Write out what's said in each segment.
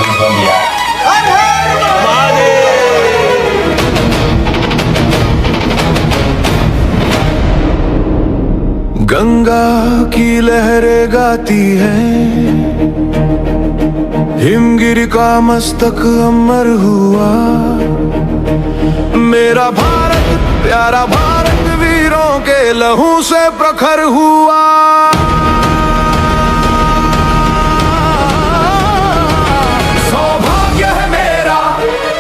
को मिला। गंगा की लहरें गाती हैं, हिमगिरी का मस्तक अमर हुआ। मेरा भारत प्यारा भारत वीरों के लहू से प्रखर हुआ। सौभाग्य है मेरा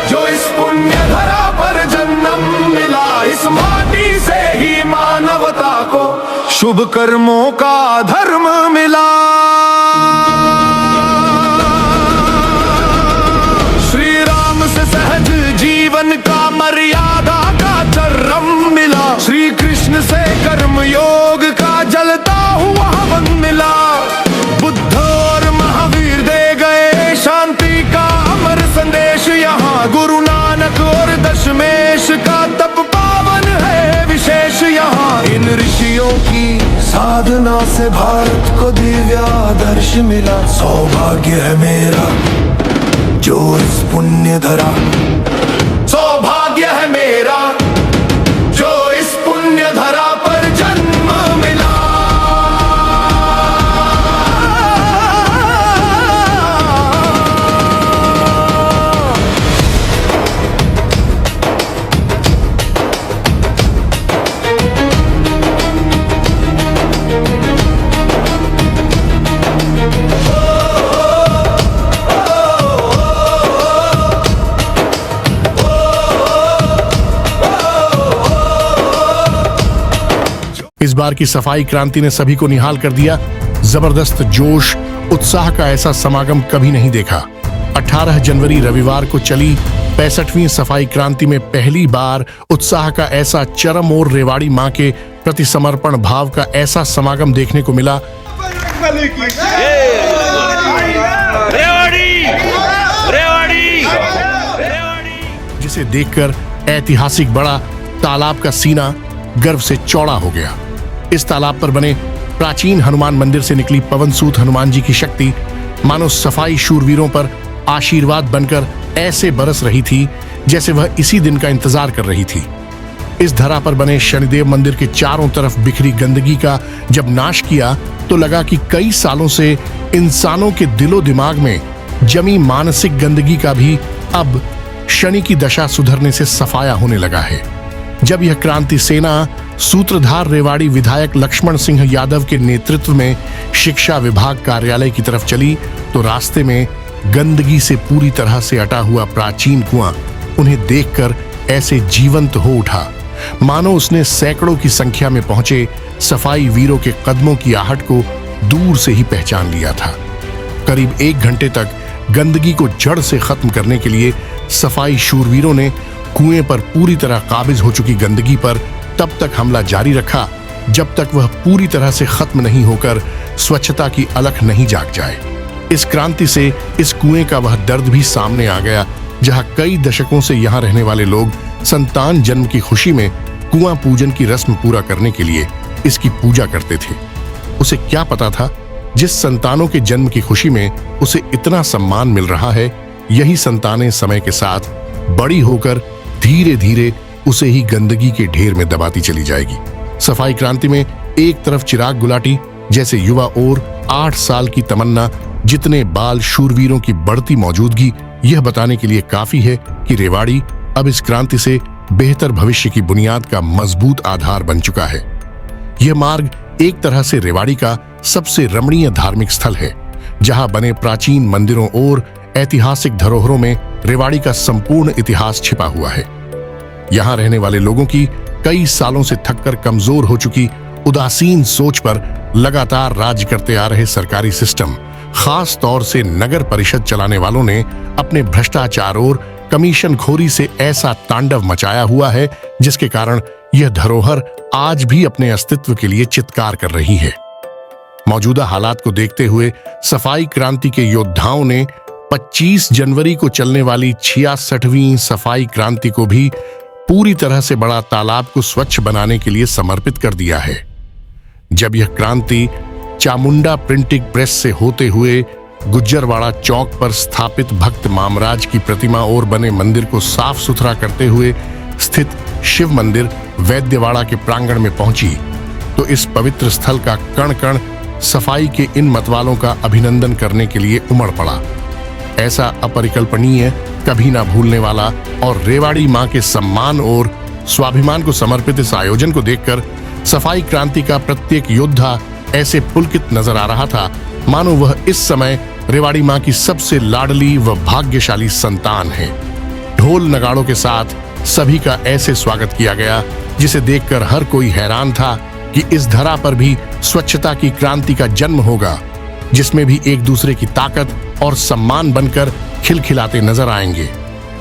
जो इस पुण्य धरा पर जन्म मिला। इस माटी से ही मानवता को शुभ कर्मों का धर्म मिला। श्री राम से सहज जीवन का मर्यादा का चरम मिला। श्री कृष्ण से कर्म योग का जलता हुआ हवन मिला। बुद्ध और महावीर दे गए शांति का अमर संदेश। यहाँ गुरु नानक और दशमेश का तप पावन है विशेष। यहाँ इन ऋषियों की साधना से भारत को दिव्यादर्श मिला। सौभाग्य है मेरा जो इस पुण्य धरा। सौभाग्य है मेरा जो इस पुण्य धरा पर जन्म मिला। इस बार की सफाई क्रांति ने सभी को निहाल कर दिया। जबरदस्त जोश उत्साह का ऐसा समागम कभी नहीं देखा। 18 जनवरी रविवार को चली 65वीं सफाई क्रांति में पहली बार उत्साह का ऐसा चरम और रेवाड़ी मां के प्रति समर्पण भाव का ऐसा समागम देखने को मिला। जिसे देखकर ऐतिहासिक बड़ा तालाब का सीना गर्व से चौड़ा हो गया। इस तालाब पर बने प्राचीन हनुमान मंदिर से निकली पवनसूत हनुमान जी की शक्ति मानो सफाई शूरवीरों पर आशीर्वाद बनकर ऐसे बरस रही थी जैसे वह इसी दिन का इंतजार कर रही थी। इस धरा पर बने शनिदेव मंदिर के चारों तरफ बिखरी गंदगी का जब नाश किया तो लगा कि कई सालों से इंसानों के दिलो दिमाग में जमी मानसिक गंदगी का भी अब शनि की दशा सुधरने से सफाया होने लगा है। जब यह क्रांति सेना सूत्रधार रेवाड़ी विधायक लक्ष्मण सिंह यादव के नेतृत्व में शिक्षा विभाग कार्यालय की तरफ चली तो रास्ते में गंदगी से पूरी तरह से अटा हुआ प्राचीन कुआं उन्हें देखकर ऐसे जीवंत हो उठा मानो उसने सैकड़ों की संख्या में पहुंचे सफाई वीरों के कदमों की आहट को दूर से ही पहचान लिया था। करीब 1 घंटे तक गंदगी को जड़ से खत्म करने के लिए सफाई शूरवीरों ने कुएं पर पूरी तरह काबिज हो चुकी गंदगी पर तब तक हमला जारी रखा जब तक वह पूरी तरह से खत्म नहीं होकर स्वच्छता की अलख नहीं जाग जाए। इस क्रांति से इस कुएं का वह दर्द भी सामने आ गया जहां कई दशकों से यहां रहने वाले लोग संतान जन्म की खुशी में कुआं पूजन की रस्म पूरा करने के लिए इसकी पूजा करते थे। उसे क्या पता था जिस संतानों के जन्म की खुशी में उसे इतना सम्मान मिल रहा है यही संतानें समय के साथ बड़ी होकर धीरे धीरे उसे ही गंदगी के ढेर में दबाती चली जाएगी। सफाई क्रांति में एक तरफ चिराग गुलाटी जैसे युवा और 8 साल की तमन्ना जितने बाल शूरवीरों की बढ़ती मौजूदगी यह बताने के लिए काफी है कि रेवाड़ी अब इस क्रांति से बेहतर भविष्य की बुनियाद का मजबूत आधार बन चुका है। यह मार्ग एक तरह से रेवाड़ी का सबसे रमणीय धार्मिक स्थल है जहां बने प्राचीन मंदिरों और ऐतिहासिक धरोहरों में रेवाड़ी का संपूर्ण इतिहास छिपा हुआ है। यहां रहने वाले लोगों की कई सालों से थककर कमजोर हो चुकी उदासीन सोच पर लगातार राज्य करते आ रहे सरकारी सिस्टम खास तौर से नगर परिषद चलाने वालों ने अपने भ्रष्टाचार और कमीशनखोरी से ऐसा तांडव मचाया हुआ है जिसके कारण यह धरोहर आज भी अपने अस्तित्व के लिए चित्कार कर रही है। मौजूदा हालात को देखते हुए सफाई क्रांति के योद्धाओं ने 25 जनवरी को चलने वाली 66वीं सफाई क्रांति को भी पूरी तरह से बड़ा तालाब को स्वच्छ बनाने के लिए समर्पित कर दिया है। जब यह क्रांति चामुंडा प्रिंटिंग प्रेस से होते हुए गुज्जरवाड़ा चौक पर स्थापित भक्त मामराज की प्रतिमा और बने मंदिर को साफ सुथरा करते हुए स्थित शिव मंदिर वैद्यवाड़ा के प्रांगण में पहुंची तो इस पवित्र स्थल का कण कण सफाई के इन मतवालों का अभिनंदन करने के लिए उमड़ पड़ा। ऐसा अपरिकल्पनीय, कभी ना भूलने वाला और रेवाड़ी मां के सम्मान और स्वाभिमान को समर्पित इस आयोजन को देखकर सफाई क्रांति का प्रत्येक योद्धा ऐसे पुलकित नजर आ रहा था मानो वह इस समय रेवाड़ी मां की सबसे लाडली व भाग्यशाली संतान है। ढोल नगाड़ों के साथ सभी का ऐसे स्वागत किया गया जिसे देखकर हर कोई हैरान था कि इस धरा पर भी स्वच्छता की क्रांति का जन्म होगा, जिसमें भी एक दूसरे की ताकत और सम्मान बनकर खिलखिलाते नजर आएंगे।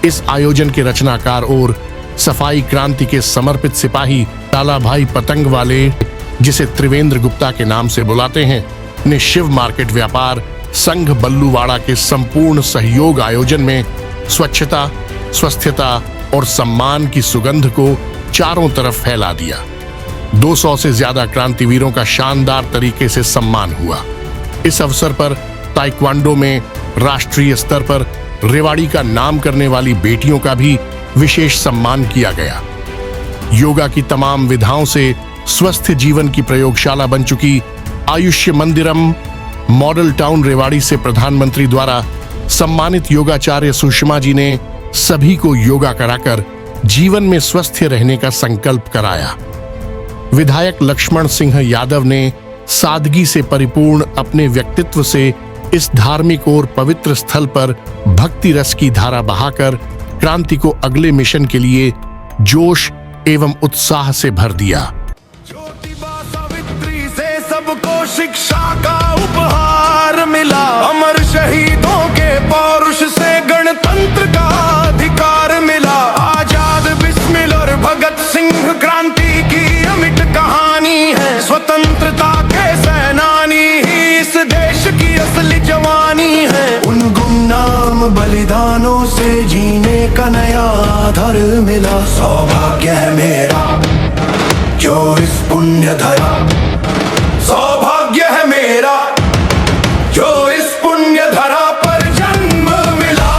इस आयोजन के रचनाकार और सफाई क्रांति के समर्पित सिपाही तालाभाई पतंग वाले, जिसे त्रिवेंद्र गुप्ता के नाम से बुलाते हैं, ने शिव मार्केट व्यापार संघ बल्लूवाड़ा के संपूर्ण सहयोग आयोजन में स्वच्छता, स्वस्थता और सम्मान की सुगंध को चारों तरफ फैला दिया। 200 से ज्यादा क्रांतिवीरों का शानदार तरीके से सम्मान हुआ। इस अवसर पर ताइक्वांडो में राष्ट्रीय स्तर पर रेवाड़ी का नाम करने वाली बेटियों का भी विशेष सम्मान किया गया। योगा की तमाम विधाओं से स्वस्थ जीवन की प्रयोगशाला बन चुकी आयुष्य मंदिरम मॉडल टाउन रेवाड़ी से प्रधानमंत्री द्वारा सम्मानित योगाचार्य सुषमा जी ने सभी को योगा कराकर जीवन में स्वस्थ रहने का संकल्प कराया। विधायक लक्ष्मण सिंह यादव ने सादगी से परिपूर्ण अपने व्यक्तित्व से इस धार्मिक और पवित्र स्थल पर भक्ति रस की धारा बहाकर क्रांति को अगले मिशन के लिए जोश एवं उत्साह से भर दिया। ज्योतिबा सावित्री से सबको शिक्षा का उपहार मिला, अमर शहीदों के पौरुष से गणतंत्र का अधिकार मिला। आजाद बिस्मिल और भगत सिंह क्रांति की अमिट कहानी है, स्वतंत्रता के सेनानी ही इस देश की असली जवानी है। उन गुमनाम बलिदानों से जीने का नया आधार मिला। सौभाग्य है मेरा जो इस पुण्य धरा, सौभाग्य है मेरा जो इस पुण्य धरा पर जन्म मिला।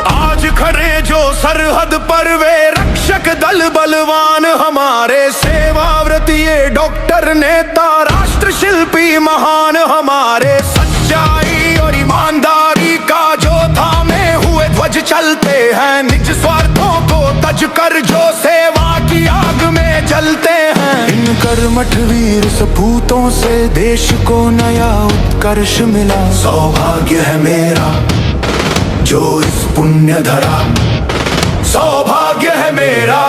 आज खड़े जो सरहद पर वे रक्षक दल बलवान हमारे, सेवाव्रत ये डॉक्टर नेता राष्ट्र शिल्पी महान हमारे। सच्चाई और ईमानदारी का जो थामे हुए ध्वज चलते हैं, निज स्वार्थों को तज कर जो सेवा की आग में जलते हैं। इन कर्मठ वीर सपूतों से देश को नया उत्कर्ष मिला। सौभाग्य है मेरा जो इस पुण्य धरा, सौभाग्य है मेरा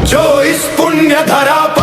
जो इस पुण्य धरा पर